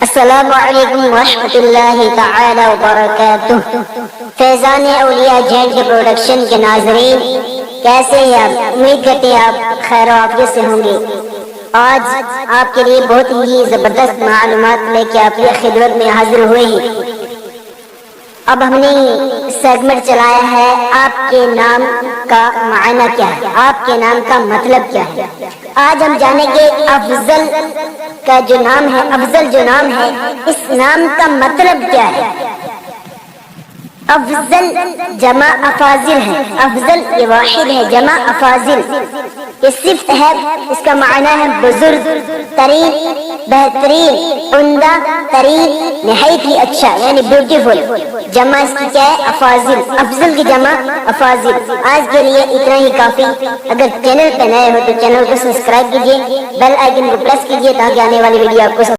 अस्सलामु अलैकुम वरहमतुल्लाहि तआला व बरकातुहू। फैज़ान औलिया जेड के प्रोडक्शन के नाज़रीन, कैसे हैं आप? उम्मीद करते हैं आप खैर आफियत से होंगे। आज आपके लिए बहुत ही ज़बरदस्त मालूमात लेके आपकी खिदमत में हाजिर हुए हैं। अब हमने सेगमेंट चलाया है आपके नाम का मायना क्या है, आपके नाम का मतलब क्या है। आज हम जानेंगे अफजल का जो नाम है, अफजल जो नाम है, इस नाम का मतलब क्या है। अफजल जमा अफाजिल है, अफजल ये वाहिद है, जमा अफाजिल ये सिफ्त है। इसका मायना है बुजुर्ग तरीन, बेहतरीन, उम्दा तरीन, निहायत ही अच्छा, यानी ब्यूटीफुल। जमा इसकी क्या है? अफाजिल। अफजल की जमा अफाजिल। आज के लिए इतना ही काफी। अगर चैनल पे नए हो तो चैनल को सब्सक्राइब कीजिए, बेल आइकन को प्रेस कीजिए ताकि आने वाली वीडियो आपको